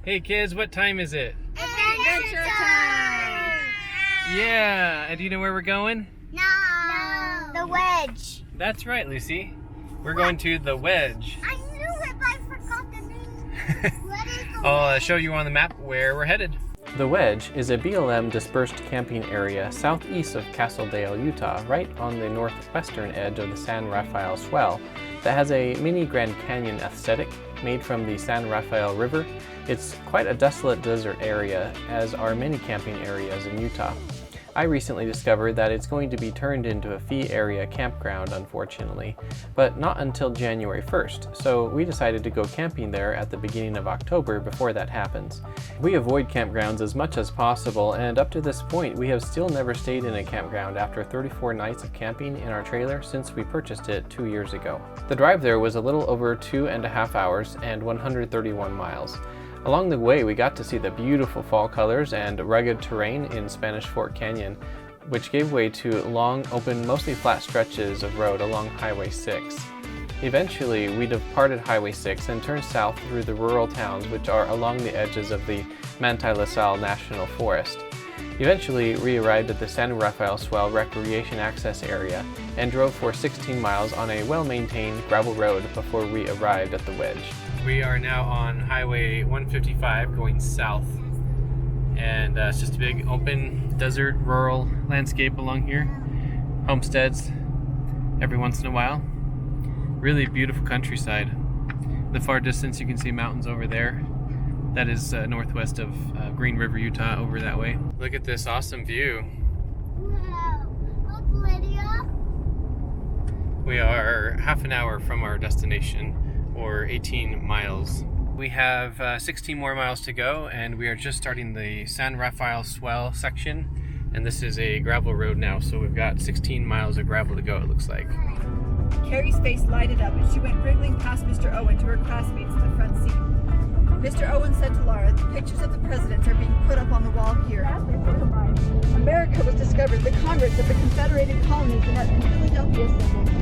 Hey kids, what time is it? Adventure time! Yeah, and do you know where we're going? No! The Wedge. That's right, Lucy. We're going to the Wedge. I knew it, but I forgot the name. What is the I'll Wedge? show you on the map where we're headed. The Wedge is a BLM dispersed camping area southeast of Castledale, Utah, right on the northwestern edge of the San Rafael Swell that has a mini Grand Canyon aesthetic made from the San Rafael River. It's quite a desolate desert area, as are many camping areas in Utah. I recently discovered that it's going to be turned into a fee area campground, unfortunately, but not until January 1st, so we decided to go camping there at the beginning of October before that happens. We avoid campgrounds as much as possible, and up to this point we have still never stayed in a campground after 34 nights of camping in our trailer since we purchased it 2 years ago. The drive there was a little over 2.5 hours and 131 miles. Along the way, we got to see the beautiful fall colors and rugged terrain in Spanish Fork Canyon, which gave way to long, open, mostly flat stretches of road along Highway 6. Eventually, we departed Highway 6 and turned south through the rural towns which are along the edges of the Manti La Sal National Forest. Eventually, we arrived at the San Rafael Swell Recreation Access Area and drove for 16 miles on a well-maintained gravel road before we arrived at the Wedge. We are now on Highway 155 going south, and it's just a big open desert rural landscape along here. Homesteads every once in a while. Really beautiful countryside. In the far distance you can see mountains over there. That is northwest of Green River, Utah, over that way. Look at this awesome view. Wow. Look, Lydia. We are half an hour from our destination, or 18 miles. We have 16 more miles to go, and we are just starting the San Rafael Swell section, and this is a gravel road now, so we've got 16 miles of gravel to go, it looks like. Carrie's face lighted up and she went wriggling past Mr. Owen to her classmates in the front seat. Mr. Owen said to Laura, "The pictures of the presidents are being put up on the wall here. America was discovered. The Congress of the Confederated Colonies in Philadelphia assembled."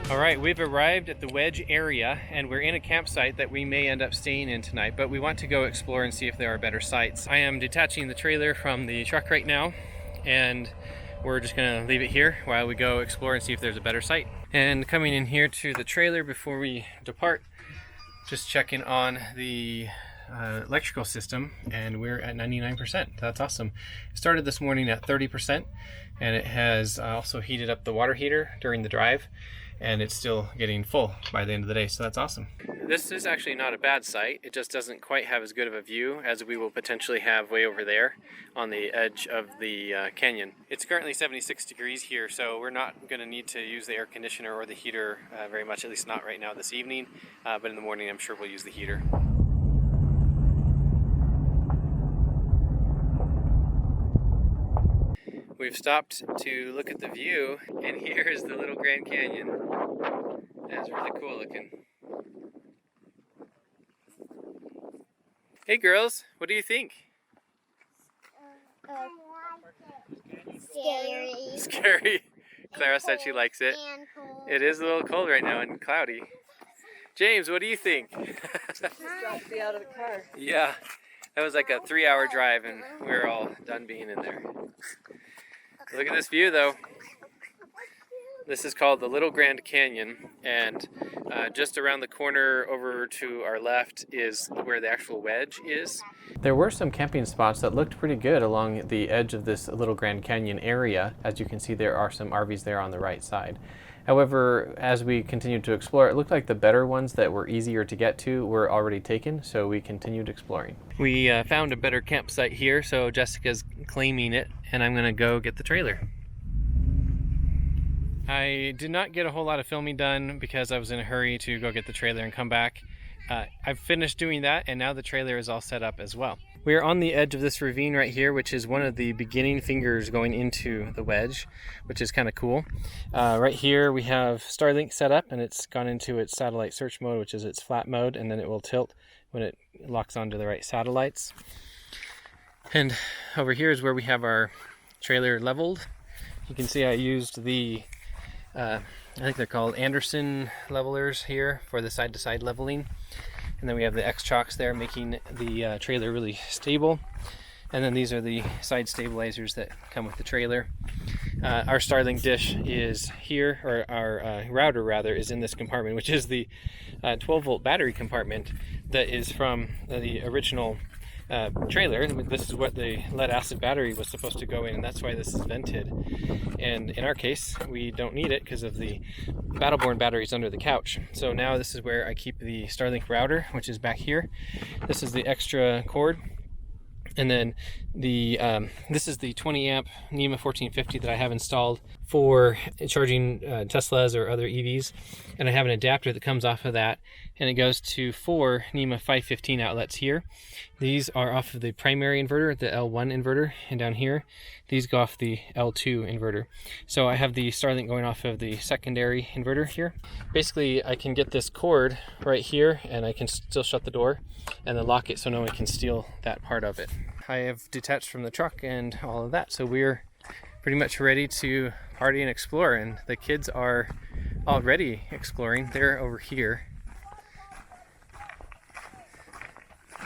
Alright, we've arrived at the Wedge area, and we're in a campsite that we may end up staying in tonight, but we want to go explore and see if there are better sites. I am detaching the trailer from the truck right now, and we're just gonna leave it here while we go explore and see if there's a better site. And coming in here to the trailer before we depart, just checking on the electrical system, and we're at 99%. That's awesome. It started this morning at 30%, and it has also heated up the water heater during the drive, and it's still getting full by the end of the day, so that's awesome. This is actually not a bad site. It just doesn't quite have as good of a view as we will potentially have way over there on the edge of the canyon. It's currently 76 degrees here, so we're not going to need to use the air conditioner or the heater very much, at least not right now this evening, but in the morning I'm sure we'll use the heater. We've stopped to look at the view, and here's the little Grand Canyon. That's really cool looking. Hey girls, what do you think? Scary. Scary. Clara said she likes it. And cold. It is a little cold right now and cloudy. James, what do you think? Just dropped me out of the car. Yeah, that was like a 3-hour drive, and we're all done being in there. Look at this view though. This is called the Little Grand Canyon, and just around the corner over to our left is where the actual Wedge is. There were some camping spots that looked pretty good along the edge of this Little Grand Canyon area. As you can see, there are some RVs there on the right side. However, as we continued to explore, it looked like the better ones that were easier to get to were already taken, so we continued exploring. We found a better campsite here, so Jessica's claiming it, and I'm gonna go get the trailer. I did not get a whole lot of filming done because I was in a hurry to go get the trailer and come back. I've finished doing that, and now the trailer is all set up as well. We are on the edge of this ravine right here, which is one of the beginning fingers going into the Wedge, which is kind of cool. Right here we have Starlink set up, and it's gone into its satellite search mode, which is its flat mode, and then it will tilt when it locks onto the right satellites. And over here is where we have our trailer leveled, You can see I used the, I think they're called Anderson levelers here for the side-to-side leveling. And then we have the X-Chocks there making the trailer really stable. And then these are the side stabilizers that come with the trailer. Our Starlink dish is here, or our router rather, is in this compartment, which is the 12-volt battery compartment that is from the original trailer. This is what the lead acid battery was supposed to go in, and that's why this is vented. And in our case, we don't need it because of the Battleborn batteries under the couch. So now this is where I keep the Starlink router, which is back here. This is the extra cord. And then the this is the 20 amp NEMA 1450 that I have installed for charging Teslas or other EVs. And I have an adapter that comes off of that, and it goes to 4 NEMA 515 outlets here. These are off of the primary inverter, the L1 inverter, and down here these go off the L2 inverter. So I have the Starlink going off of the secondary inverter here. Basically I can get this cord right here, and I can still shut the door and then lock it so no one can steal that part of it. I have detached from the truck and all of that, so we're pretty much ready to party and explore, and the kids are already exploring. They're over here.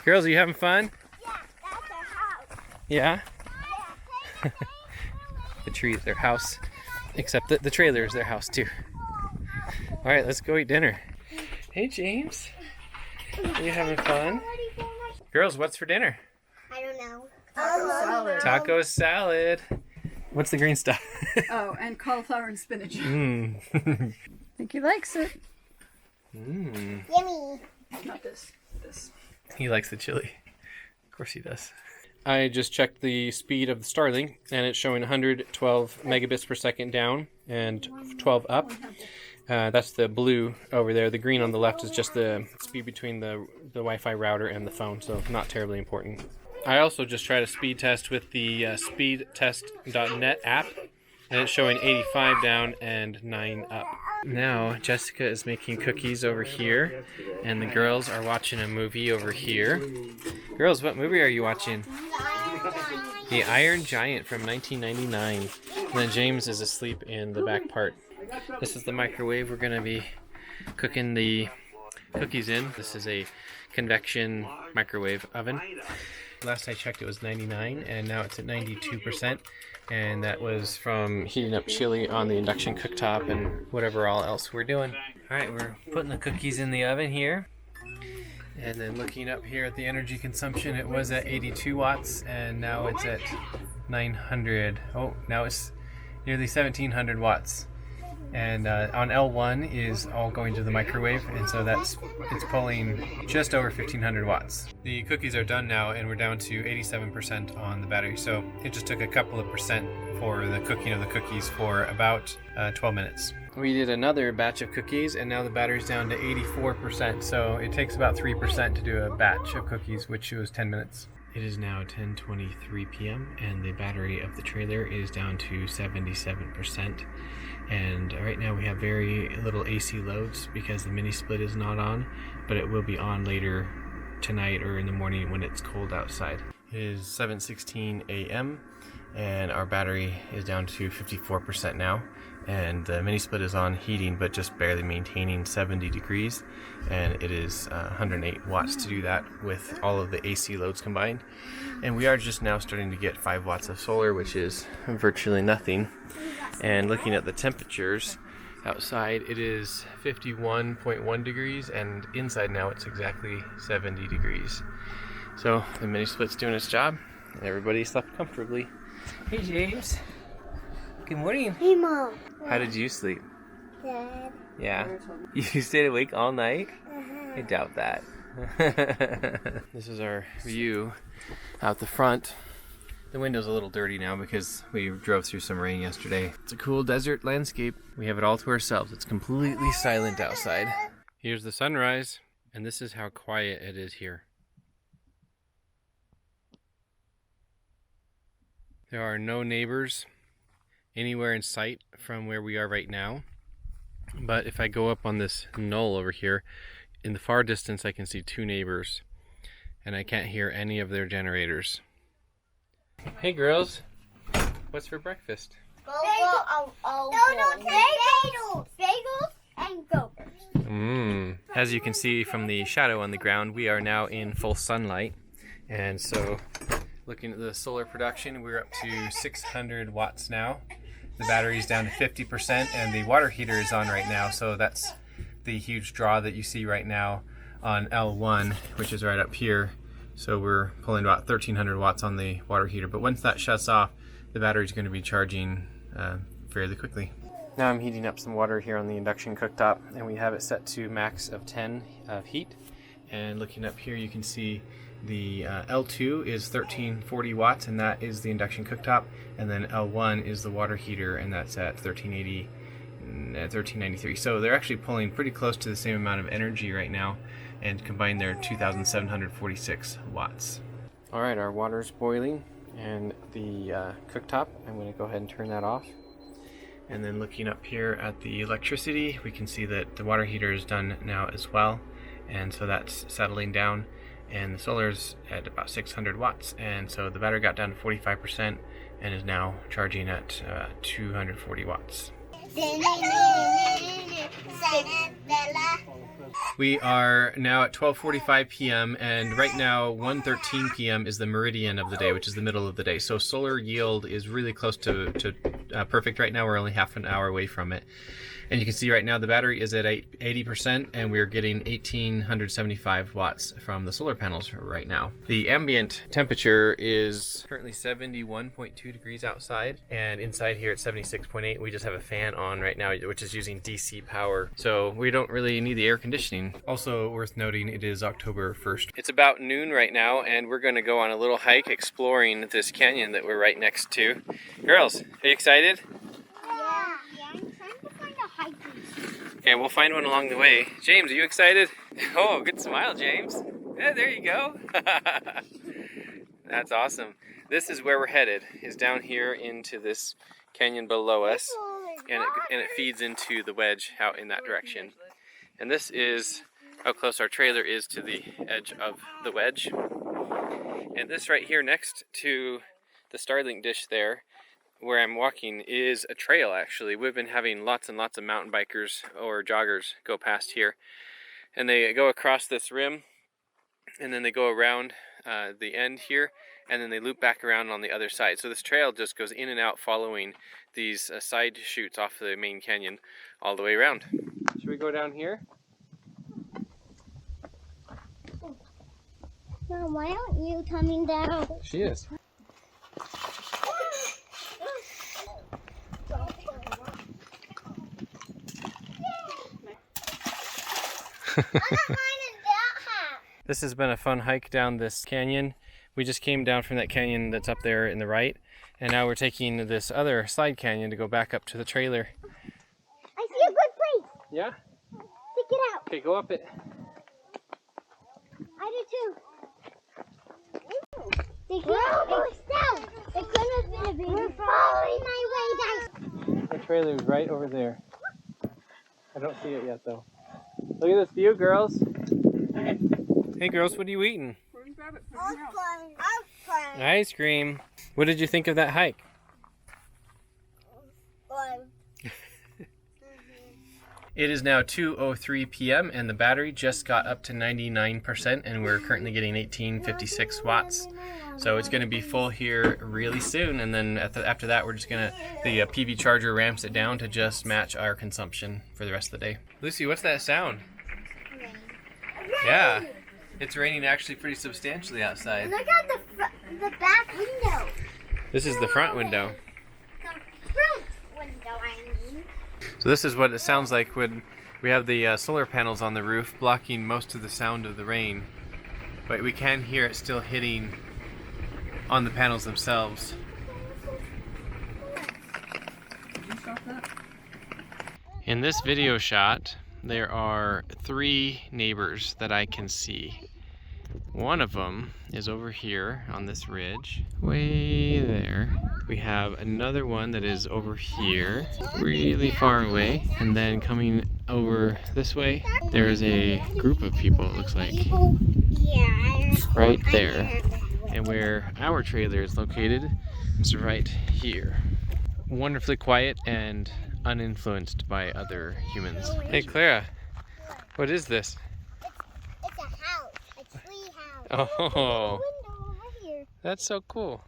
Girls, are you having fun? Yeah, that's our house. Yeah? Yeah. The tree is their house, except that the trailer is their house too. Alright, let's go eat dinner. Hey James, are you having fun? Girls, what's for dinner? I don't know. Taco salad. Taco salad. What's the green stuff? Oh, and cauliflower and spinach. Mmm. Think he likes it. Mmm. Yummy. Not this. This. He likes the chili. Of course he does. I just checked the speed of the Starlink, and it's showing 112 megabits per second down and 12 up. That's the blue over there. The green on the left is just the speed between the Wi-Fi router and the phone, so not terribly important. I also just tried a speed test with the speedtest.net app, and it's showing 85 down and 9 up. Now Jessica is making cookies over here, and the girls are watching a movie over here. Girls, what movie are you watching? The Iron Giant from 1999. And then James is asleep in the back part. This is the microwave we're going to be cooking the cookies in. This is a convection microwave oven. Last I checked it was 99, and now it's at 92%, and that was from heating up chili on the induction cooktop and whatever all else we're doing. Alright, we're putting the cookies in the oven here, and then looking up here at the energy consumption, it was at 82 watts, and now it's at 900. Oh, now it's nearly 1700 watts. And on L1 is all going to the microwave, and so it's pulling just over 1500 watts. The cookies are done now, and we're down to 87% on the battery, so it just took a couple of percent for the cooking of the cookies for about 12 minutes. We did another batch of cookies, and now the battery's down to 84%, so it takes about 3% to do a batch of cookies, which was 10 minutes. It is now 10:23 p.m. and the battery of the trailer is down to 77%. And right now we have very little AC loads because the mini split is not on, but it will be on later tonight or in the morning when it's cold outside. It is 7:16 a.m. and our battery is down to 54% now, and the mini split is on heating but just barely maintaining 70 degrees, and it is 108 watts to do that with all of the AC loads combined. And we are just now starting to get 5 watts of solar, which is virtually nothing. And looking at the temperatures outside, it is 51.1 degrees, and inside now it's exactly 70 degrees. So the mini split's doing its job, and everybody slept comfortably. Hey James. Good morning. Hey, Mom. How did you sleep? Dad. Yeah. You stayed awake all night? I doubt that. This is our view out the front. The window's a little dirty now because we drove through some rain yesterday. It's a cool desert landscape. We have it all to ourselves. It's completely silent outside. Here's the sunrise, and this is how quiet it is here. There are no neighbors anywhere in sight from where we are right now. But if I go up on this knoll over here, in the far distance I can see 2 neighbors, and I can't hear any of their generators. Hey girls, what's for breakfast? Bagels and Go-Gurts. As you can see from the shadow on the ground, we are now in full sunlight. And so, looking at the solar production, we're up to 600 watts now. The battery's down to 50%, and the water heater is on right now. So that's the huge draw that you see right now on L1, which is right up here. So we're pulling about 1300 watts on the water heater. But once that shuts off, the battery's going to be charging fairly quickly. Now I'm heating up some water here on the induction cooktop, and we have it set to max of 10 of heat. And looking up here, you can see the L2 is 1340 watts, and that is the induction cooktop. And then L1 is the water heater, and that's at 1380, 1393. So they're actually pulling pretty close to the same amount of energy right now, and combined they're 2,746 watts. All right, our water's boiling, and the cooktop, I'm going to go ahead and turn that off. And then looking up here at the electricity, we can see that the water heater is done now as well. And so that's settling down, and the solar's at about 600 watts. And so the battery got down to 45% and is now charging at 240 watts. We are now at 12:45 p.m. and right now 1:13 p.m. is the meridian of the day, which is the middle of the day. So solar yield is really close to perfect right now. We're only half an hour away from it. And you can see right now the battery is at 80%, and we're getting 1,875 watts from the solar panels right now. The ambient temperature is currently 71.2 degrees outside, and inside here it's 76.8. We just have a fan on right now, which is using DC power, so we don't really need the air conditioning. Also worth noting, it is October 1st. It's about noon right now, and we're going to go on a little hike exploring this canyon that we're right next to. Girls, are you excited? Okay, we'll find one along the way. James, are you excited? Oh, good smile, James. Yeah, there you go. That's awesome. This is where we're headed, is down here into this canyon below us, and it feeds into the Wedge out in that direction. And this is how close our trailer is to the edge of the Wedge. And this right here next to the Starlink dish there, where I'm walking, is a trail actually. We've been having lots and lots of mountain bikers or joggers go past here, and they go across this rim, and then they go around the end here, and then they loop back around on the other side. So this trail just goes in and out following these side chutes off the main canyon all the way around. Should we go down here? Mom, why aren't you coming down? She is. This has been a fun hike down this canyon. We just came down from that canyon that's up there in the right, and now we're taking this other side canyon to go back up to the trailer. I see a good place. Yeah? Stick it out. Okay, go up it. I do too. Stick it out. It's down. It could have been a baby. We're following my way, guys. The trailer's right over there. I don't see it yet though. Look at this view, girls. Hey girls, what are you eating? Ice cream. What did you think of that hike? It is now 2:03 p.m. and the battery just got up to 99%, and we're currently getting 1856 watts. So it's going to be full here really soon, and then after that we're just going to, the PV charger ramps it down to just match our consumption for the rest of the day. Lucy, what's that sound? Rain. Yeah, it's raining actually pretty substantially outside. Look at the back window. This is the front window. The front window, I mean. So this is what it sounds like when we have the solar panels on the roof blocking most of the sound of the rain. But we can hear it still hitting on the panels themselves. In this video shot, there are 3 neighbors that I can see. One of them is over here on this ridge, way there. We have another one that is over here, really far away, and then coming over this way, there's a group of people, it looks like, right there. And where our trailer is located is right here. wonderfully quiet and uninfluenced by other humans. Hey Clara, what is this? It's a house, a tree house. Oh, Window over here. that's so cool.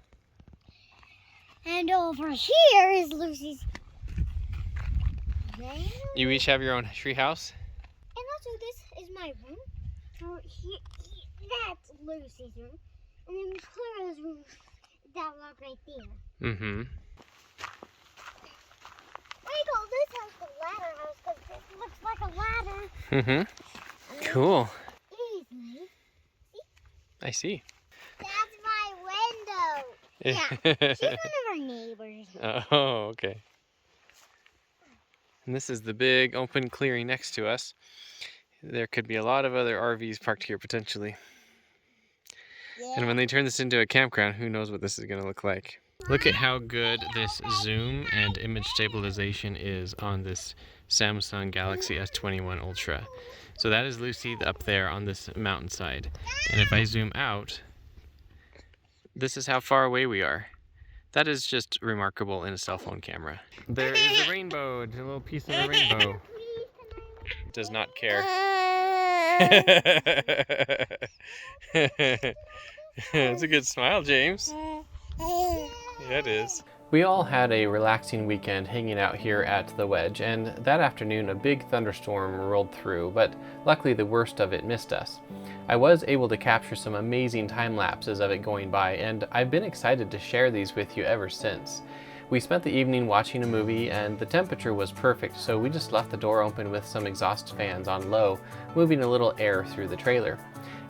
And over here is Lucy's. You each have your own tree house? And also this is my room. So that's Lucy's room. And then Clara's room, that log right there. Mm-hmm. We call this house the ladder house because this looks like a ladder. Mm-hmm. Cool. Easily. I see. That's my window. Yeah, she's one of our neighbors. Oh, okay. And this is the big open clearing next to us. There could be a lot of other RVs parked here potentially. Yeah. And when they turn this into a campground, who knows what this is going to look like. Look at how good this zoom and image stabilization is on this Samsung Galaxy S21 Ultra. So that is Lucy up there on this mountainside. And if I zoom out, this is how far away we are. That is just remarkable in a cell phone camera. There is a rainbow, a little piece of a rainbow. Does not care. It's a good smile, James. Yeah, it is. We all had a relaxing weekend hanging out here at the Wedge, and that afternoon a big thunderstorm rolled through, but luckily the worst of it missed us. I was able to capture some amazing time lapses of it going by, and I've been excited to share these with you ever since. We spent the evening watching a movie, and the temperature was perfect, so we just left the door open with some exhaust fans on low, moving a little air through the trailer.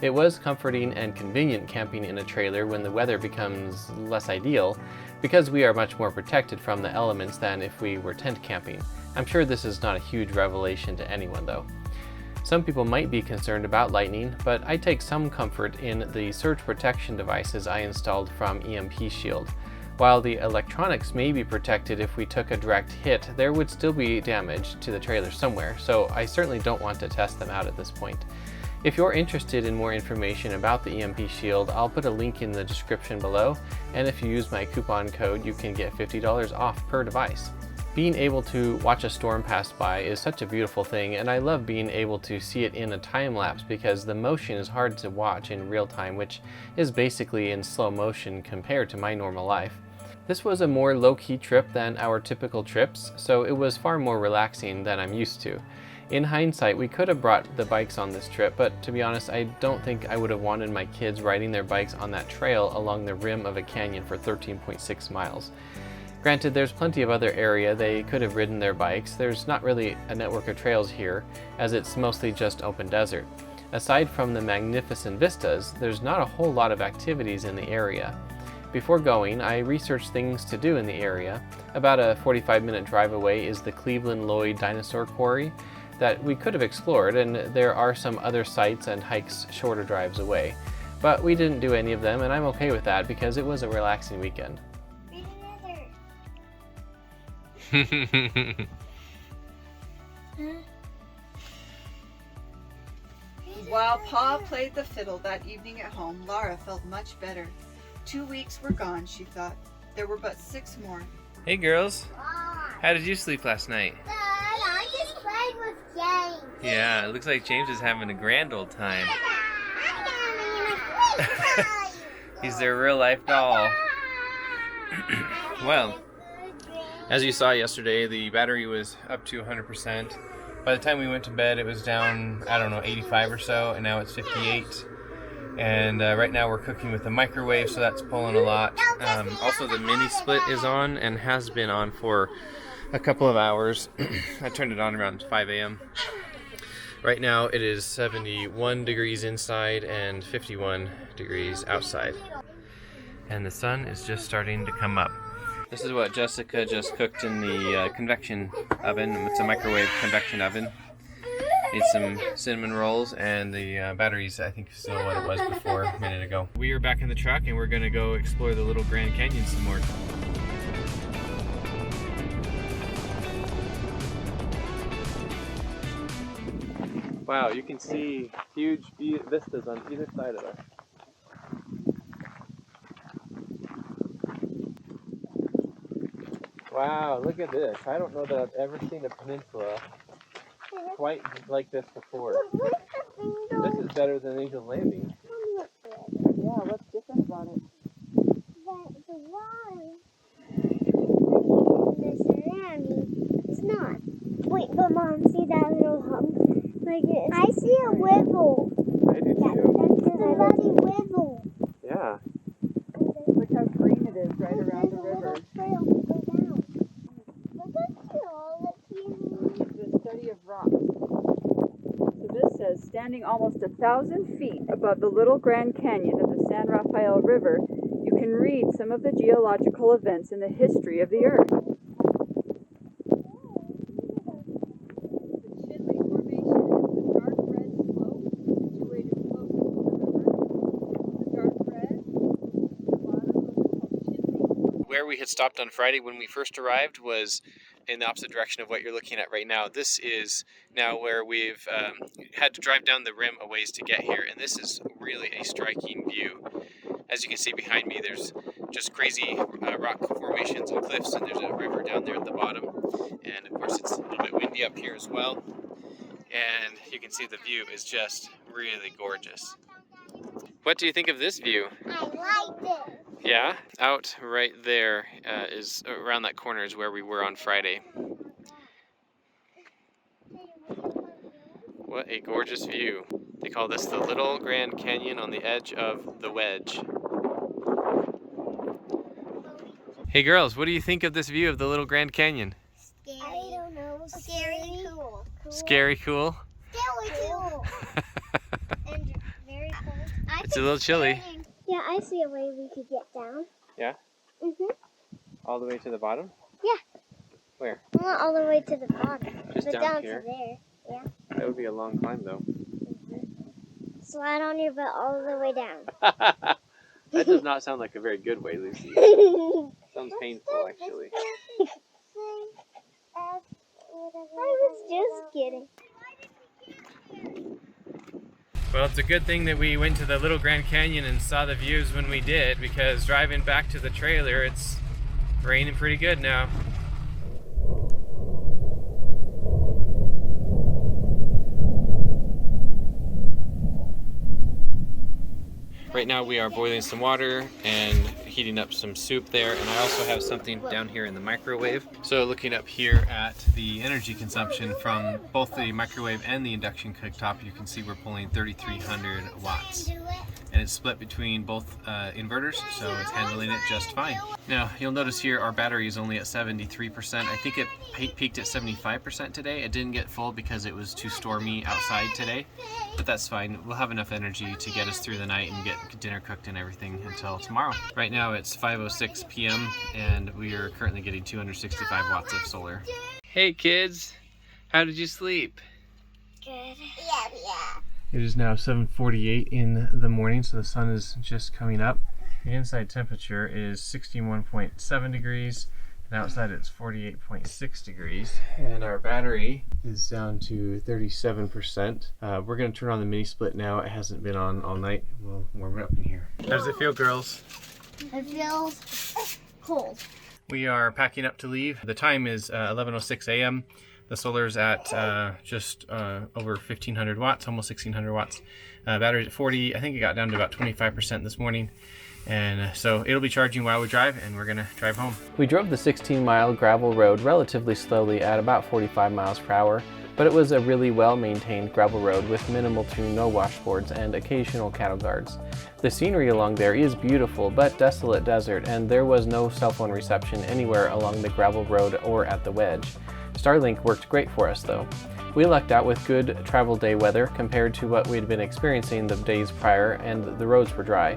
It was comforting and convenient camping in a trailer when the weather becomes less ideal, because we are much more protected from the elements than if we were tent camping. I'm sure this is not a huge revelation to anyone though. Some people might be concerned about lightning, but I take some comfort in the surge protection devices I installed from EMP Shield. While the electronics may be protected if we took a direct hit, there would still be damage to the trailer somewhere, so I certainly don't want to test them out at this point. If you're interested in more information about the EMP Shield, I'll put a link in the description below, and if you use my coupon code, you can get $50 off per device. Being able to watch a storm pass by is such a beautiful thing, and I love being able to see it in a time lapse because the motion is hard to watch in real time, which is basically in slow motion compared to my normal life. This was a more low-key trip than our typical trips, so it was far more relaxing than I'm used to. In hindsight, we could have brought the bikes on this trip, but to be honest, I don't think I would have wanted my kids riding their bikes on that trail along the rim of a canyon for 13.6 miles. Granted, there's plenty of other area they could have ridden their bikes. There's not really a network of trails here, as it's mostly just open desert. Aside from the magnificent vistas, there's not a whole lot of activities in the area. Before going, I researched things to do in the area. About a 45-minute drive away is the Cleveland Lloyd Dinosaur Quarry that we could have explored, and there are some other sites and hikes shorter drives away. But we didn't do any of them, and I'm okay with that because it was a relaxing weekend. While Pa played the fiddle that evening at home, Lara felt much better. 2 weeks were gone, she thought. There were but 6 more. Hey girls, how did you sleep last night? Dad, I just played with James. Yeah, it looks like James is having a grand old time. He's their real life doll. Well, as you saw yesterday, the battery was up to 100%. By the time we went to bed, it was down, 85 or so, and now it's 58. And right now we're cooking with the microwave, so that's pulling a lot. Also, the mini split is on and has been on for a couple of hours. I turned it on around 5 a.m. Right now it is 71 degrees inside and 51 degrees outside. And the sun is just starting to come up. This is what Jessica just cooked in the convection oven. It's a microwave convection oven. Need some cinnamon rolls, and the battery's, I think, still what it was before a minute ago. We are back in the truck, and we're going to go explore the little Grand Canyon some more. Wow, you can see huge vistas on either side of us. Wow, look at this. I don't know that I've ever seen a peninsula quite like this before. This is better than Angel Landing. Yeah, what's different about it? The water in the surrounding is not. Wait, but Mom, see that little hump? Like it. I see a wiggle. I do too. That's a bloody wiggle. Yeah. Look how green it is right around the river. Trail to go down. Look at all the trees. The study of rocks. So this says, standing almost 1,000 feet above the Little Grand Canyon of the San Rafael River, you can read some of the geological events in the history of the Earth. Where we had stopped on Friday when we first arrived was in the opposite direction of what you're looking at right now. This is now where we've had to drive down the rim a ways to get here, and this is really a striking view. As you can see behind me, there's just crazy rock formations and cliffs, and there's a river down there at the bottom. And of course it's a little bit windy up here as well. And you can see the view is just really gorgeous. What do you think of this view? I like it. Yeah, out right there is around that corner is where we were on Friday. What a gorgeous view. They call this the Little Grand Canyon on the edge of the Wedge. Hey girls, what do you think of this view of the Little Grand Canyon? Scary. I don't know. Scary cool. Scary cool? Scary cool. And very cold. It's a little chilly. Yeah, I see a way we could get down. Yeah? Mhm. All the way to the bottom? Yeah. Where? Not all the way to the bottom. Just but down down here? to there. Yeah. That would be a long climb though. Slide on your butt all the way down. That does not sound like a very good way, Lucy. Sounds painful, actually. I was just kidding. Well, it's a good thing that we went to the Little Grand Canyon and saw the views when we did, because driving back to the trailer, it's raining pretty good now. Right now we are boiling some water and heating up some soup there, and I also have something down here in the microwave. So looking up here at the energy consumption from both the microwave and the induction cooktop, you can see we're pulling 3,300 watts. And it's split between both inverters, so it's handling it just fine. Now, you'll notice here our battery is only at 73%. I think it peaked at 75% today. It didn't get full because it was too stormy outside today, but that's fine. We'll have enough energy to get us through the night and get dinner cooked and everything until tomorrow. Right now it's 5:06 p.m. and we are currently getting 265 watts of solar. Hey kids, how did you sleep? Good. Yeah. It is now 7:48 in the morning, so the sun is just coming up. The inside temperature is 61.7 degrees, and outside it's 48.6 degrees. And our battery is down to 37%. We're going to turn on the mini split now. It hasn't been on all night. We'll warm it up in here. How does it feel, girls? It feels cold. We are packing up to leave. The time is 11:06 a.m. The solar's at just over 1,500 watts, almost 1,600 watts. Battery's at 40. I think it got down to about 25% this morning. And so it'll be charging while we drive, and we're gonna drive home. We drove the 16-mile gravel road relatively slowly at about 45 miles per hour, but it was a really well-maintained gravel road with minimal to no washboards and occasional cattle guards. The scenery along there is beautiful, but desolate desert, and there was no cell phone reception anywhere along the gravel road or at the Wedge. Starlink worked great for us though. We lucked out with good travel day weather compared to what we'd been experiencing the days prior, and the roads were dry.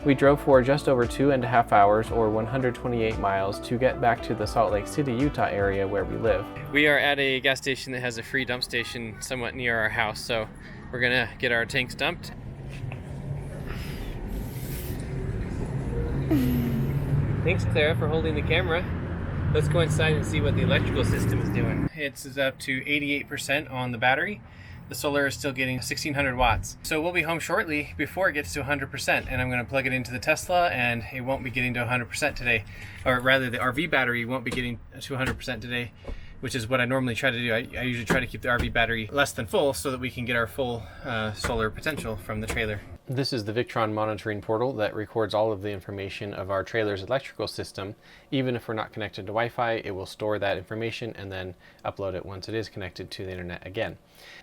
We drove for just over 2.5 hours or 128 miles to get back to the Salt Lake City, Utah area where we live. We are at a gas station that has a free dump station somewhat near our house, so we're gonna get our tanks dumped. Thanks, Clara, for holding the camera. Let's go inside and see what the electrical system is doing. It's up to 88% on the battery. the solar is still getting 1600 watts. So we'll be home shortly before it gets to 100%, and I'm going to plug it into the Tesla, and it won't be getting to 100% today. Or rather, the RV battery won't be getting to 100% today, which is what I normally try to do. I usually try to keep the RV battery less than full so that we can get our full solar potential from the trailer. This is the Victron monitoring portal that records all of the information of our trailer's electrical system. Even if we're not connected to Wi-Fi, it will store that information and then upload it once it is connected to the internet again.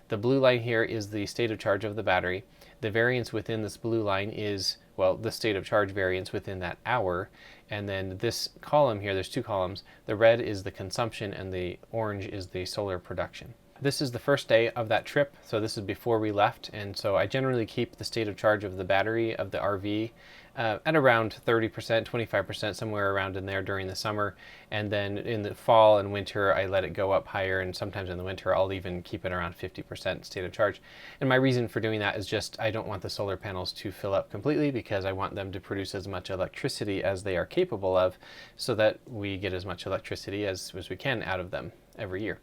The blue line here is the state of charge of the battery. The variance within this blue line is, well, the state of charge variance within that hour. And then this column here, there's two columns. The red is the consumption and the orange is the solar production. This is the first day of that trip, so this is before we left, and so I generally keep the state of charge of the battery of the RV at around 30%, 25%, somewhere around in there during the summer, and then in the fall and winter I let it go up higher, and sometimes in the winter I'll even keep it around 50% state of charge. And my reason for doing that is just I don't want the solar panels to fill up completely, because I want them to produce as much electricity as they are capable of, so that we get as much electricity as we can out of them every year.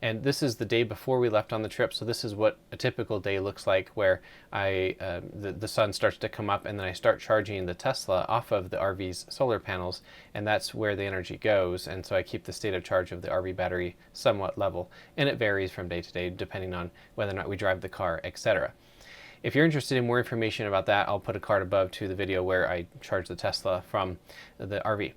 And this is the day before we left on the trip, so this is what a typical day looks like, where the sun starts to come up and then I start charging the Tesla off of the RV's solar panels, and that's where the energy goes. And so I keep the state of charge of the RV battery somewhat level, and it varies from day to day depending on whether or not we drive the car, etc. If you're interested in more information about that, I'll put a card above to the video where I charge the Tesla from the RV.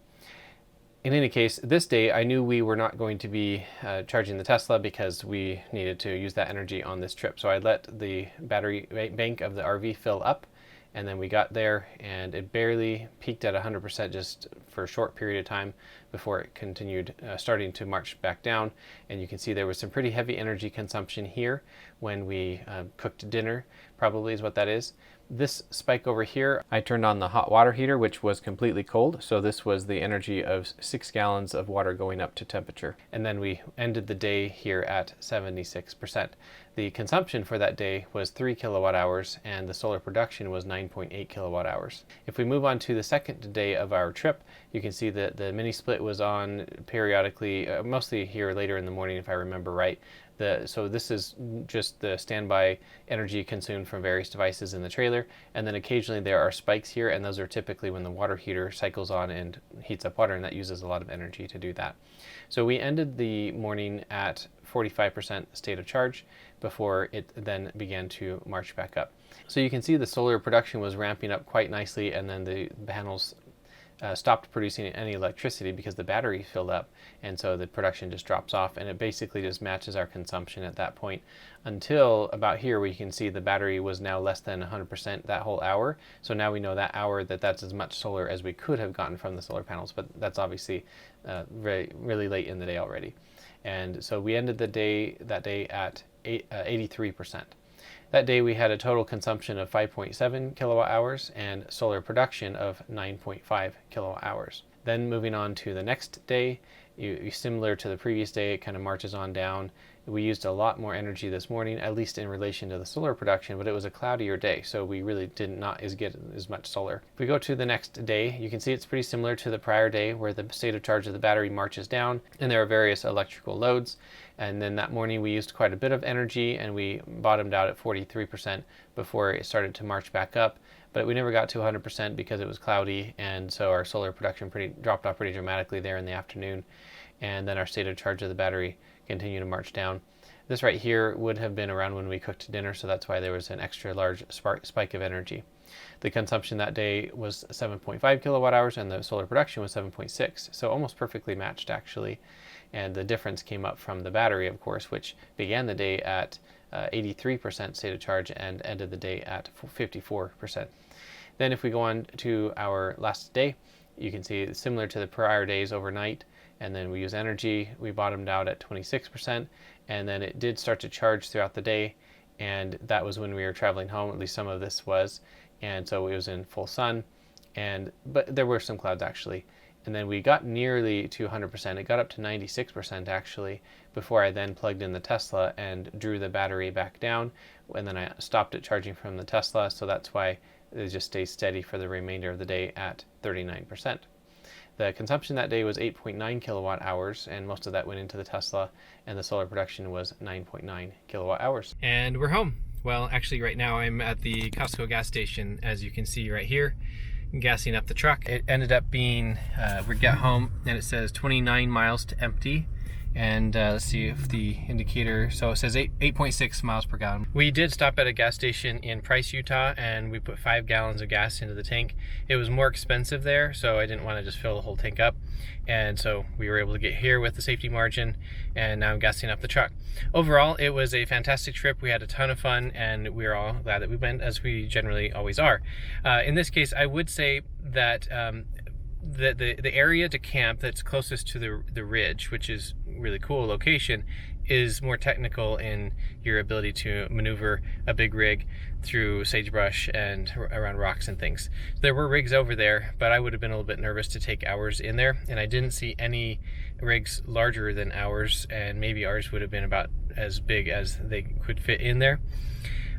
In any case, this day I knew we were not going to be charging the Tesla because we needed to use that energy on this trip. So I let the battery bank of the RV fill up, and then we got there and it barely peaked at 100% just for a short period of time before it continued starting to march back down. And you can see there was some pretty heavy energy consumption here when we cooked dinner, probably is what that is. This spike over here, I turned on the hot water heater, which was completely cold. So this was the energy of 6 gallons of water going up to temperature. And then we ended the day here at 76%. The consumption for that day was 3 kilowatt hours and the solar production was 9.8 kilowatt hours. If we move on to the second day of our trip, you can see that the mini split was on periodically, mostly here later in the morning if I remember right. So this is just the standby energy consumed from various devices in the trailer, and then occasionally there are spikes here, and those are typically when the water heater cycles on and heats up water, and that uses a lot of energy to do that. So we ended the morning at 45% state of charge before it then began to march back up. So you can see the solar production was ramping up quite nicely, and then the panels stopped producing any electricity because the battery filled up, and so the production just drops off, and it basically just matches our consumption at that point until about here where you can see the battery was now less than 100% that whole hour. So now we know that hour that's as much solar as we could have gotten from the solar panels, but that's obviously really late in the day already. And so we ended that day at 83%. That day we had a total consumption of 5.7 kilowatt hours and solar production of 9.5 kilowatt hours. Then moving on to the next day, similar to the previous day, it kind of marches on down. We used a lot more energy this morning, at least in relation to the solar production, but it was a cloudier day, so we really did not get as much solar. If we go to the next day, you can see it's pretty similar to the prior day where the state of charge of the battery marches down, and there are various electrical loads. And then that morning we used quite a bit of energy, and we bottomed out at 43% before it started to march back up. But we never got to 100% because it was cloudy, and so our solar production dropped off pretty dramatically there in the afternoon. And then our state of charge of the battery continued to march down. This right here would have been around when we cooked dinner, so that's why there was an extra large spike of energy. The consumption that day was 7.5 kilowatt hours and the solar production was 7.6, so almost perfectly matched actually. And the difference came up from the battery, of course, which began the day at 83% state of charge and ended the day at 54%. Then if we go on to our last day, you can see it's similar to the prior days overnight, and then we use energy. We bottomed out at 26%, and then it did start to charge throughout the day, and that was when we were traveling home, at least some of this was, and so it was in full sun, but there were some clouds actually. And then we got nearly to 100%. It got up to 96% actually before I then plugged in the Tesla and drew the battery back down, and then I stopped it charging from the Tesla, so that's why it just stays steady for the remainder of the day at 39%. The consumption that day was 8.9 kilowatt hours, and most of that went into the Tesla, and the solar production was 9.9 kilowatt hours. And we're home. Well, actually right now I'm at the Costco gas station, as you can see right here, gassing up the truck. It ended up being, we got home and it says 29 miles to empty. And let's see if the indicator, so it says 8.6 miles per gallon. We did stop at a gas station in Price, Utah, and we put 5 gallons of gas into the tank. It was more expensive there, so I didn't want to just fill the whole tank up. And so we were able to get here with the safety margin, and now I'm gassing up the truck. Overall, it was a fantastic trip. We had a ton of fun, and we are all glad that we went, as we generally always are. In this case, I would say that the area to camp that's closest to the ridge, which is really cool location, is more technical in your ability to maneuver a big rig through sagebrush and around rocks and things. There were rigs over there, but I would have been a little bit nervous to take ours in there, and I didn't see any rigs larger than ours, and maybe ours would have been about as big as they could fit in there.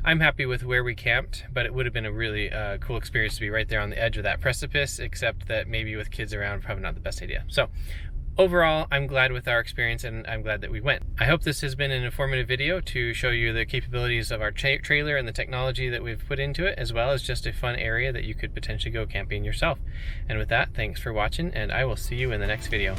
I'm happy with where we camped, but it would have been a really cool experience to be right there on the edge of that precipice, except that maybe with kids around, probably not the best idea. So overall, I'm glad with our experience, and I'm glad that we went. I hope this has been an informative video to show you the capabilities of our trailer and the technology that we've put into it, as well as just a fun area that you could potentially go camping yourself. And with that, thanks for watching, and I will see you in the next video.